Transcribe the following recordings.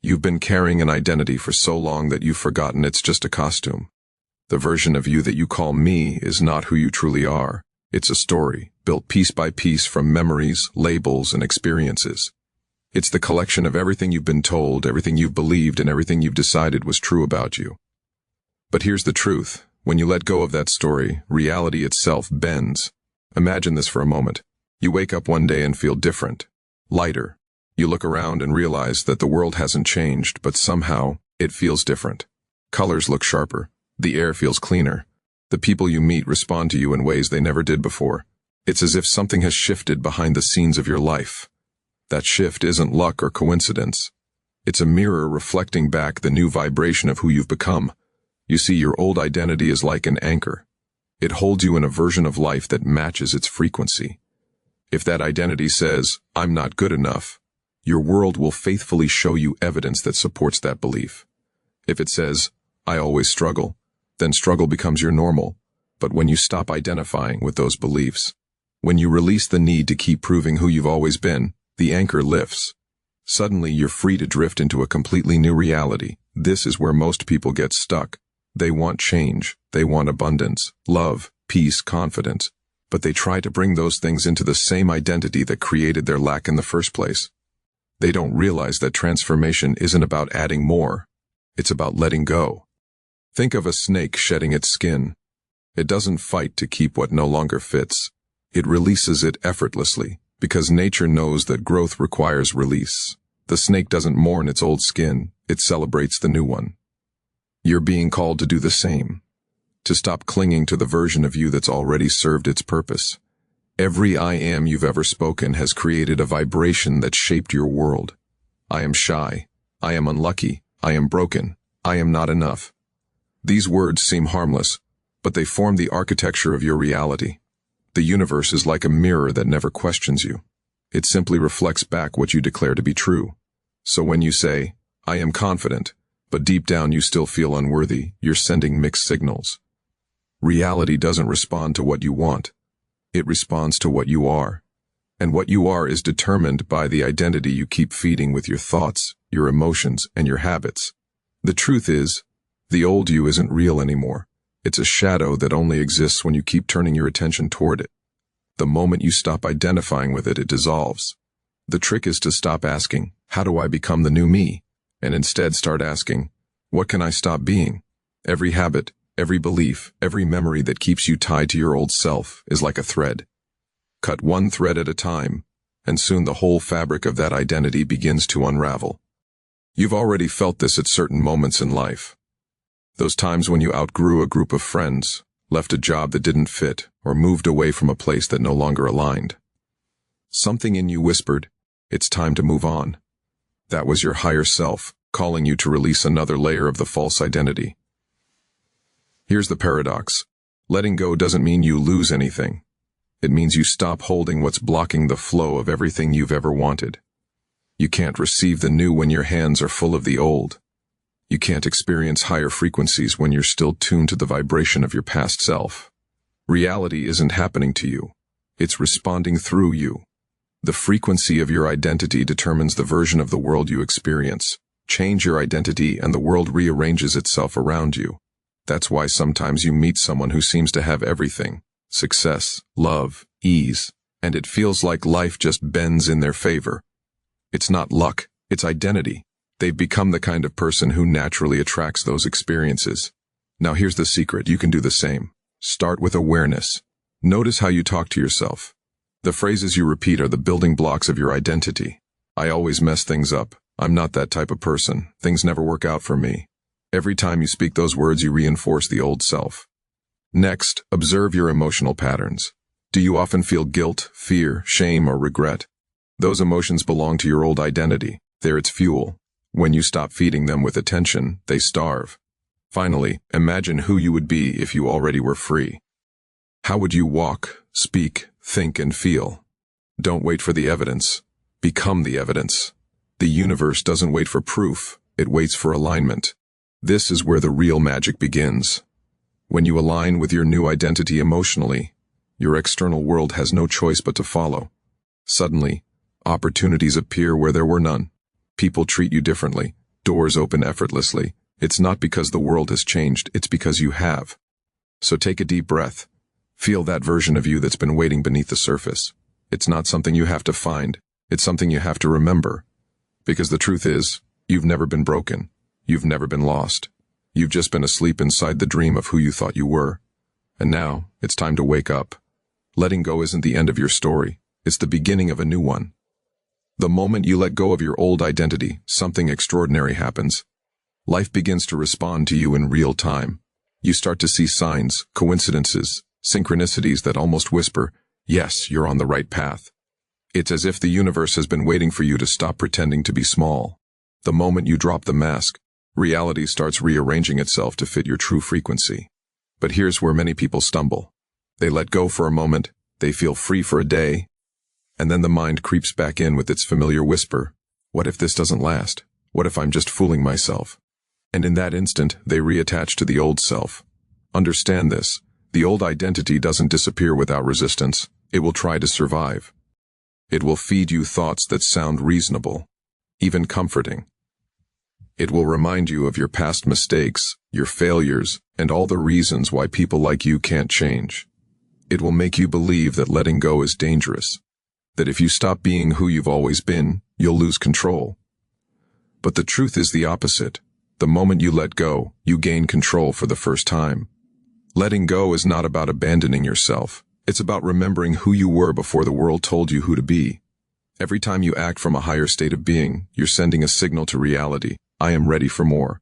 You've been carrying an identity for so long that you've forgotten it's just a costume. The version of you that you call me is not who you truly are. It's a story, built piece by piece from memories, labels, and experiences. It's the collection of everything you've been told, everything you've believed, and everything you've decided was true about you. But here's the truth. When you let go of that story, reality itself bends. Imagine this for a moment. You wake up one day and feel different, lighter. You look around and realize that the world hasn't changed, but somehow it feels different. Colors look sharper. The air feels cleaner. The people you meet respond to you in ways they never did before. It's as if something has shifted behind the scenes of your life. That shift isn't luck or coincidence. It's a mirror reflecting back the new vibration of who you've become. You see, your old identity is like an anchor. It holds you in a version of life that matches its frequency. If that identity says, "I'm not good enough," your world will faithfully show you evidence that supports that belief. If it says, "I always struggle," then struggle becomes your normal. But when you stop identifying with those beliefs, when you release the need to keep proving who you've always been, the anchor lifts. Suddenly you're free to drift into a completely new reality. This is where most people get stuck. They want change, they want abundance, love, peace, confidence, but they try to bring those things into the same identity that created their lack in the first place. They don't realize that transformation isn't about adding more. It's about letting go. Think of a snake shedding its skin. It doesn't fight to keep what no longer fits. It releases it effortlessly, because nature knows that growth requires release. The snake doesn't mourn its old skin, it celebrates the new one. You're being called to do the same. To stop clinging to the version of you that's already served its purpose. Every I am you've ever spoken has created a vibration that shaped your world. I am shy. I am unlucky. I am broken. I am not enough. These words seem harmless, but they form the architecture of your reality. The universe is like a mirror that never questions you. It simply reflects back what you declare to be true. So when you say, "I am confident," but deep down you still feel unworthy, you're sending mixed signals. Reality doesn't respond to what you want. It responds to what you are. And what you are is determined by the identity you keep feeding with your thoughts, your emotions, and your habits. The truth is, the old you isn't real anymore. It's a shadow that only exists when you keep turning your attention toward it. The moment you stop identifying with it, it dissolves. The trick is to stop asking, "How do I become the new me?" and instead start asking, "What can I stop being?" Every habit, every belief, every memory that keeps you tied to your old self is like a thread. Cut one thread at a time, and soon the whole fabric of that identity begins to unravel. You've already felt this at certain moments in life. Those times when you outgrew a group of friends, left a job that didn't fit, or moved away from a place that no longer aligned. Something in you whispered, "It's time to move on." That was your higher self, calling you to release another layer of the false identity. Here's the paradox. Letting go doesn't mean you lose anything. It means you stop holding what's blocking the flow of everything you've ever wanted. You can't receive the new when your hands are full of the old. You can't experience higher frequencies when you're still tuned to the vibration of your past self. Reality isn't happening to you. It's responding through you. The frequency of your identity determines the version of the world you experience. Change your identity and the world rearranges itself around you. That's why sometimes you meet someone who seems to have everything: success, love, ease, and it feels like life just bends in their favor. It's not luck, it's identity. They've become the kind of person who naturally attracts those experiences. Now here's the secret, you can do the same. Start with awareness. Notice how you talk to yourself. The phrases you repeat are the building blocks of your identity. "I always mess things up. I'm not that type of person. Things never work out for me." Every time you speak those words, you reinforce the old self. Next, observe your emotional patterns. Do you often feel guilt, fear, shame, or regret? Those emotions belong to your old identity. They're its fuel. When you stop feeding them with attention, they starve. Finally, imagine who you would be if you already were free. How would you walk, speak, think, and feel? Don't wait for the evidence. Become the evidence. The universe doesn't wait for proof. It waits for alignment. This is where the real magic begins. When you align with your new identity emotionally, your external world has no choice but to follow. Suddenly, opportunities appear where there were none. People treat you differently. doors open effortlessly, it's not because the world has changed, it's because you have. So take a deep breath. Feel that version of you that's been waiting beneath the surface. It's not something you have to find, it's something you have to remember. Because the truth is, you've never been broken. You've never been lost. You've just been asleep inside the dream of who you thought you were. And now, it's time to wake up. Letting go isn't the end of your story. It's the beginning of a new one. The moment you let go of your old identity, something extraordinary happens. Life begins to respond to you in real time. You start to see signs, coincidences, synchronicities that almost whisper, yes, you're on the right path. It's as if the universe has been waiting for you to stop pretending to be small. The moment you drop the mask, reality starts rearranging itself to fit your true frequency. But here's where many people stumble. They let go for a moment, they feel free for a day, and then the mind creeps back in with its familiar whisper, what if this doesn't last? What if I'm just fooling myself? And in that instant, they reattach to the old self. Understand this, the old identity doesn't disappear without resistance. It will try to survive. It will feed you thoughts that sound reasonable, even comforting. It will remind you of your past mistakes, your failures, and all the reasons why people like you can't change. It will make you believe that letting go is dangerous, that if you stop being who you've always been, you'll lose control. But the truth is the opposite. The moment you let go, you gain control for the first time. Letting go is not about abandoning yourself. It's about remembering who you were before the world told you who to be. Every time you act from a higher state of being, you're sending a signal to reality. I am ready for more.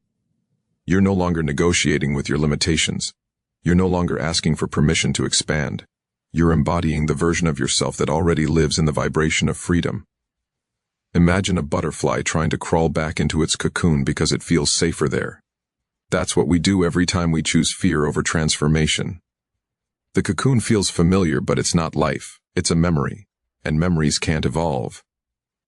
You're no longer negotiating with your limitations. You're no longer asking for permission to expand. You're embodying the version of yourself that already lives in the vibration of freedom. Imagine a butterfly trying to crawl back into its cocoon because it feels safer there. That's what we do every time we choose fear over transformation. The cocoon feels familiar, but it's not life. It's a memory, and memories can't evolve.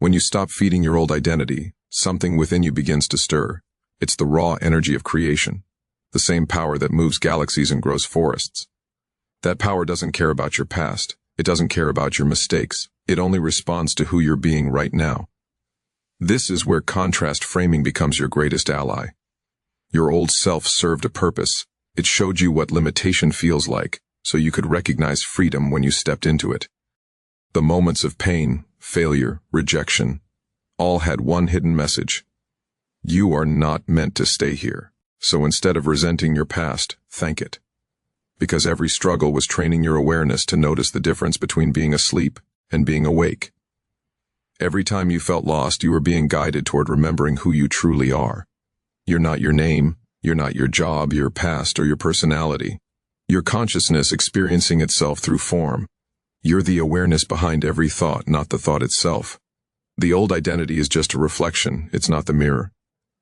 When you stop feeding your old identity, something within you begins to stir. It's the raw energy of creation, the same power that moves galaxies and grows forests. That power doesn't care about your past. It doesn't care about your mistakes. It only responds to who you're being right now. This is where contrast framing becomes your greatest ally. Your old self served a purpose. It showed you what limitation feels like, so you could recognize freedom when you stepped into it. The moments of pain, failure, rejection, all had one hidden message. You are not meant to stay here. So instead of resenting your past, thank it. Because every struggle was training your awareness to notice the difference between being asleep and being awake. Every time you felt lost, you were being guided toward remembering who you truly are. You're not your name, you're not your job, your past, or your personality. Your consciousness experiencing itself through form. You're the awareness behind every thought, not the thought itself. The old identity is just a reflection, it's not the mirror.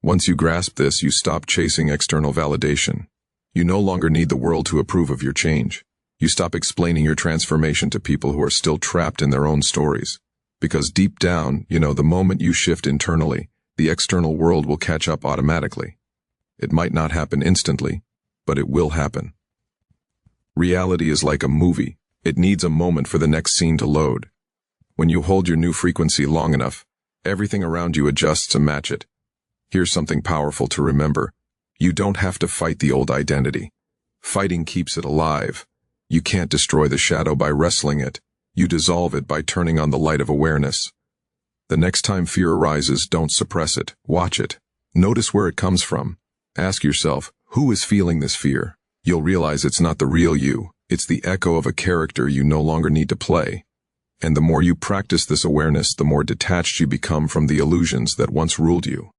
Once you grasp this, you stop chasing external validation. You no longer need the world to approve of your change. You stop explaining your transformation to people who are still trapped in their own stories. Because deep down, you know the moment you shift internally, the external world will catch up automatically. It might not happen instantly, but it will happen. Reality is like a movie. It needs a moment for the next scene to load. When you hold your new frequency long enough, everything around you adjusts to match it. Here's something powerful to remember. You don't have to fight the old identity. Fighting keeps it alive. You can't destroy the shadow by wrestling it. You dissolve it by turning on the light of awareness. The next time fear arises, don't suppress it. Watch it. Notice where it comes from. Ask yourself, who is feeling this fear? You'll realize it's not the real you. It's the echo of a character you no longer need to play. And the more you practice this awareness, the more detached you become from the illusions that once ruled you.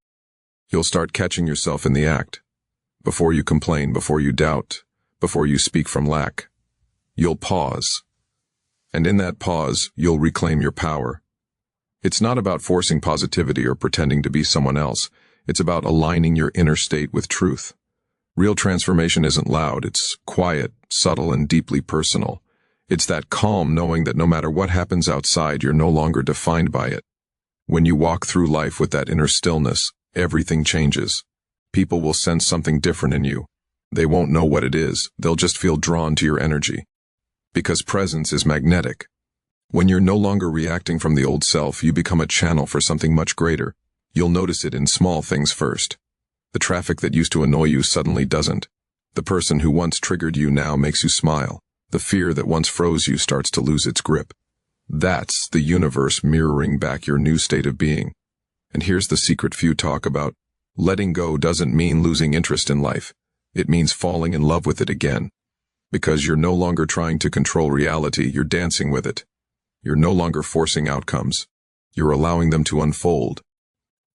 You'll start catching yourself in the act. Before you complain, before you doubt, before you speak from lack. You'll pause. And in that pause, you'll reclaim your power. It's not about forcing positivity or pretending to be someone else. It's about aligning your inner state with truth. Real transformation isn't loud. It's quiet, subtle, and deeply personal. It's that calm knowing that no matter what happens outside, you're no longer defined by it. When you walk through life with that inner stillness, everything changes. People will sense something different in you. They won't know what it is. They'll just feel drawn to your energy. Because presence is magnetic. When you're no longer reacting from the old self, you become a channel for something much greater. You'll notice it in small things first. The traffic that used to annoy you suddenly doesn't. The person who once triggered you now makes you smile. The fear that once froze you starts to lose its grip. That's the universe mirroring back your new state of being. And here's the secret few talk about. Letting go doesn't mean losing interest in life. It means falling in love with it again. Because you're no longer trying to control reality, you're dancing with it. You're no longer forcing outcomes. You're allowing them to unfold.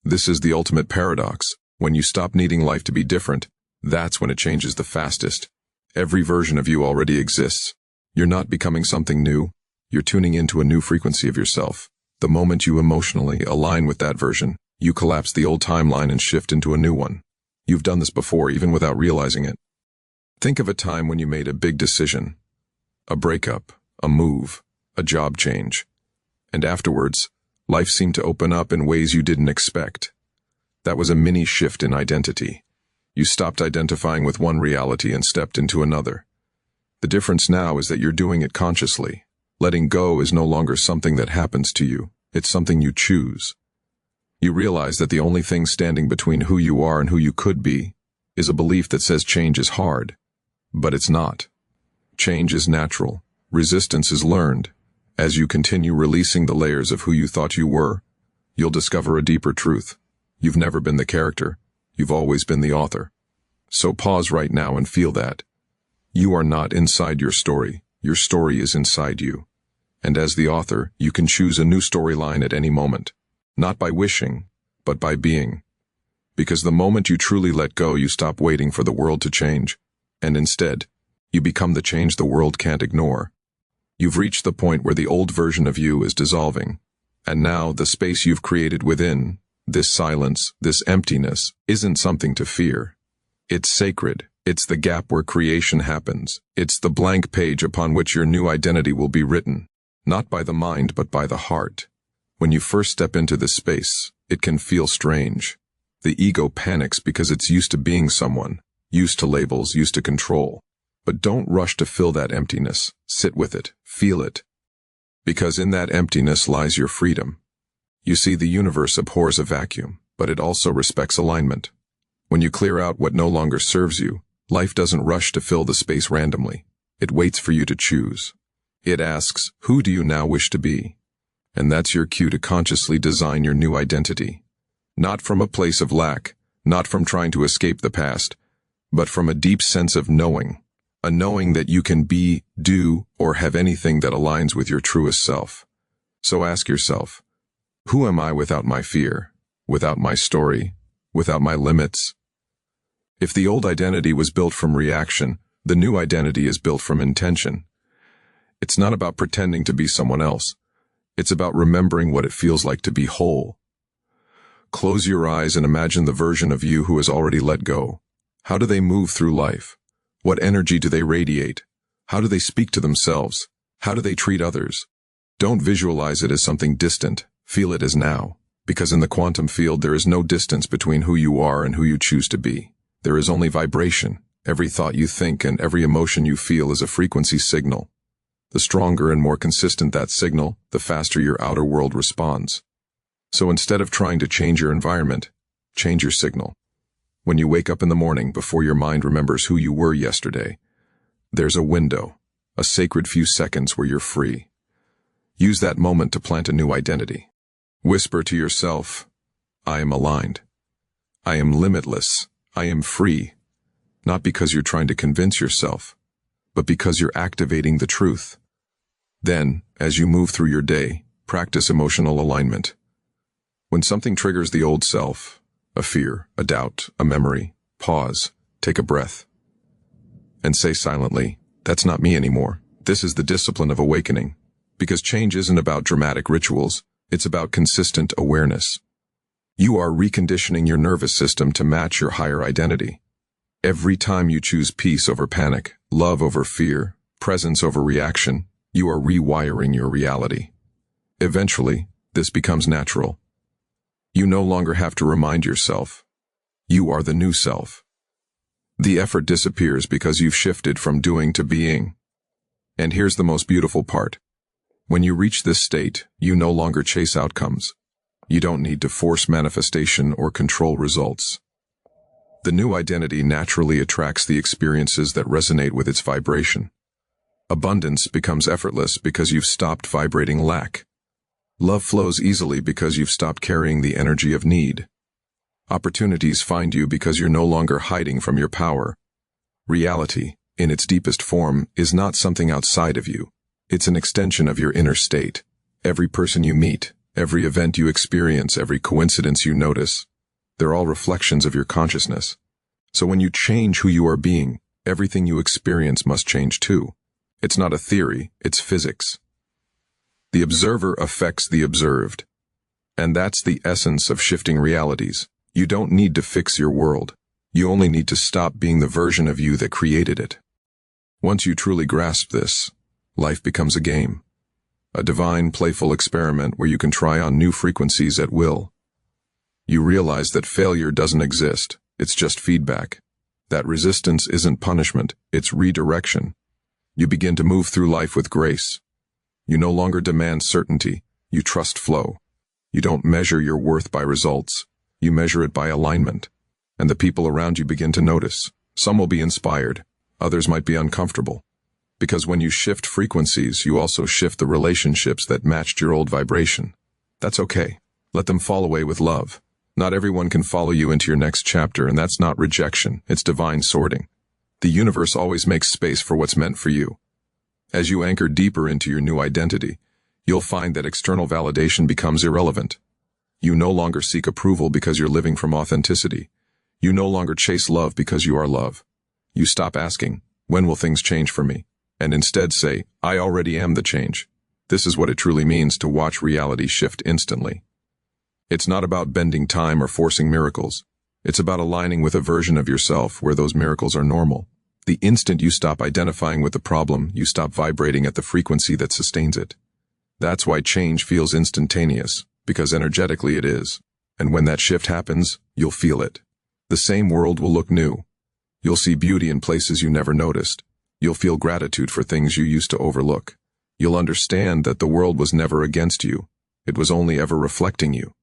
This is the ultimate paradox. When you stop needing life to be different, that's when it changes the fastest. Every version of you already exists. You're not becoming something new. You're tuning into a new frequency of yourself. The moment you emotionally align with that version, you collapse the old timeline and shift into a new one. You've done this before, even without realizing it. Think of a time when you made a big decision. A breakup, a move, a job change. And afterwards, life seemed to open up in ways you didn't expect. That was a mini shift in identity. You stopped identifying with one reality and stepped into another. The difference now is that you're doing it consciously. Letting go is no longer something that happens to you. It's something you choose. You realize that the only thing standing between who you are and who you could be is a belief that says change is hard. But it's not. Change is natural. Resistance is learned. As you continue releasing the layers of who you thought you were, you'll discover a deeper truth. You've never been the character. You've always been the author. So pause right now and feel that. You are not inside your story. Your story is inside you. And as the author, you can choose a new storyline at any moment. Not by wishing, but by being. Because the moment you truly let go, you stop waiting for the world to change. And instead, you become the change the world can't ignore. You've reached the point where the old version of you is dissolving. And now the space you've created within, this silence, this emptiness, isn't something to fear. It's sacred. It's the gap where creation happens. It's the blank page upon which your new identity will be written. Not by the mind, but by the heart. When you first step into this space, it can feel strange. The ego panics because it's used to being someone, used to labels, used to control. But don't rush to fill that emptiness. Sit with it. Feel it. Because in that emptiness lies your freedom. You see, the universe abhors a vacuum, but it also respects alignment. When you clear out what no longer serves you, life doesn't rush to fill the space randomly. It waits for you to choose. It asks, who do you now wish to be? And that's your cue to consciously design your new identity. Not from a place of lack, not from trying to escape the past, but from a deep sense of knowing. A knowing that you can be, do, or have anything that aligns with your truest self. So ask yourself, who am I without my fear, without my story, without my limits? If the old identity was built from reaction, the new identity is built from intention. It's not about pretending to be someone else. It's about remembering what it feels like to be whole. Close your eyes and imagine the version of you who has already let go. How do they move through life? What energy do they radiate? How do they speak to themselves? How do they treat others? Don't visualize it as something distant. Feel it as now. Because in the quantum field there is no distance between who you are and who you choose to be. There is only vibration. Every thought you think and every emotion you feel is a frequency signal. The stronger and more consistent that signal, the faster your outer world responds. So instead of trying to change your environment, change your signal. When you wake up in the morning before your mind remembers who you were yesterday, there's a window, a sacred few seconds where you're free. Use that moment to plant a new identity. Whisper to yourself, I am aligned. I am limitless. I am free. Not because you're trying to convince yourself, but because you're activating the truth. Then, as you move through your day, practice emotional alignment. When something triggers the old self, a fear, a doubt, a memory, pause, take a breath, and say silently, that's not me anymore. This is the discipline of awakening. Because change isn't about dramatic rituals, it's about consistent awareness. You are reconditioning your nervous system to match your higher identity. Every time you choose peace over panic, love over fear, presence over reaction, you are rewiring your reality. Eventually, this becomes natural. You no longer have to remind yourself. You are the new self. The effort disappears because you've shifted from doing to being. And here's the most beautiful part. When you reach this state, you no longer chase outcomes. You don't need to force manifestation or control results. The new identity naturally attracts the experiences that resonate with its vibration. Abundance becomes effortless because you've stopped vibrating lack. Love flows easily because you've stopped carrying the energy of need. Opportunities find you because you're no longer hiding from your power. Reality, in its deepest form, is not something outside of you. It's an extension of your inner state. Every person you meet, every event you experience, every coincidence you notice, they're all reflections of your consciousness. So when you change who you are being, everything you experience must change too. It's not a theory, it's physics. The observer affects the observed. And that's the essence of shifting realities. You don't need to fix your world. You only need to stop being the version of you that created it. Once you truly grasp this, life becomes a game. A divine, playful experiment where you can try on new frequencies at will. You realize that failure doesn't exist, it's just feedback. That resistance isn't punishment, it's redirection. You begin to move through life with grace. You no longer demand certainty, you trust flow. You don't measure your worth by results, you measure it by alignment. And the people around you begin to notice. Some will be inspired, others might be uncomfortable. Because when you shift frequencies, you also shift the relationships that matched your old vibration. That's okay. Let them fall away with love. Not everyone can follow you into your next chapter, and that's not rejection, it's divine sorting. The universe always makes space for what's meant for you. As you anchor deeper into your new identity, you'll find that external validation becomes irrelevant. You no longer seek approval because you're living from authenticity. You no longer chase love because you are love. You stop asking, when will things change for me? And instead say, I already am the change. This is what it truly means to watch reality shift instantly. It's not about bending time or forcing miracles. It's about aligning with a version of yourself where those miracles are normal. The instant you stop identifying with the problem, you stop vibrating at the frequency that sustains it. That's why change feels instantaneous, because energetically it is. And when that shift happens, you'll feel it. The same world will look new. You'll see beauty in places you never noticed. You'll feel gratitude for things you used to overlook. You'll understand that the world was never against you. It was only ever reflecting you.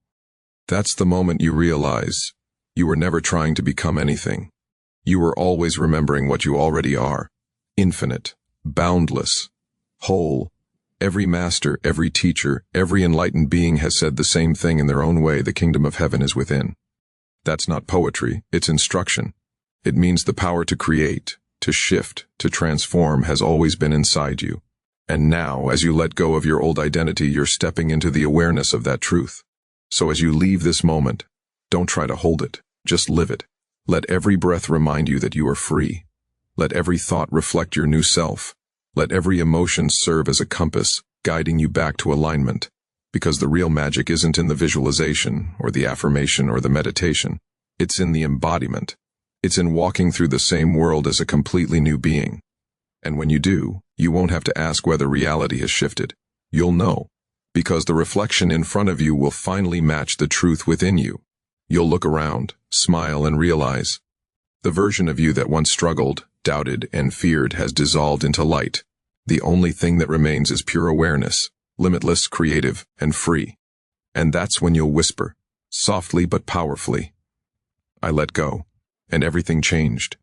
That's the moment you realize you were never trying to become anything. You were always remembering what you already are. Infinite, boundless, whole. Every master, every teacher, every enlightened being has said the same thing in their own way: the kingdom of heaven is within. That's not poetry, it's instruction. It means the power to create, to shift, to transform has always been inside you. And now, as you let go of your old identity, you're stepping into the awareness of that truth. So as you leave this moment, don't try to hold it, just live it. Let every breath remind you that you are free. Let every thought reflect your new self. Let every emotion serve as a compass, guiding you back to alignment. Because the real magic isn't in the visualization, or the affirmation, or the meditation. It's in the embodiment. It's in walking through the same world as a completely new being. And when you do, you won't have to ask whether reality has shifted. You'll know. Because the reflection in front of you will finally match the truth within you. You'll look around, smile, and realize the version of you that once struggled, doubted, and feared has dissolved into light. The only thing that remains is pure awareness, limitless, creative, and free. And that's when you'll whisper, softly but powerfully, I let go, and everything changed.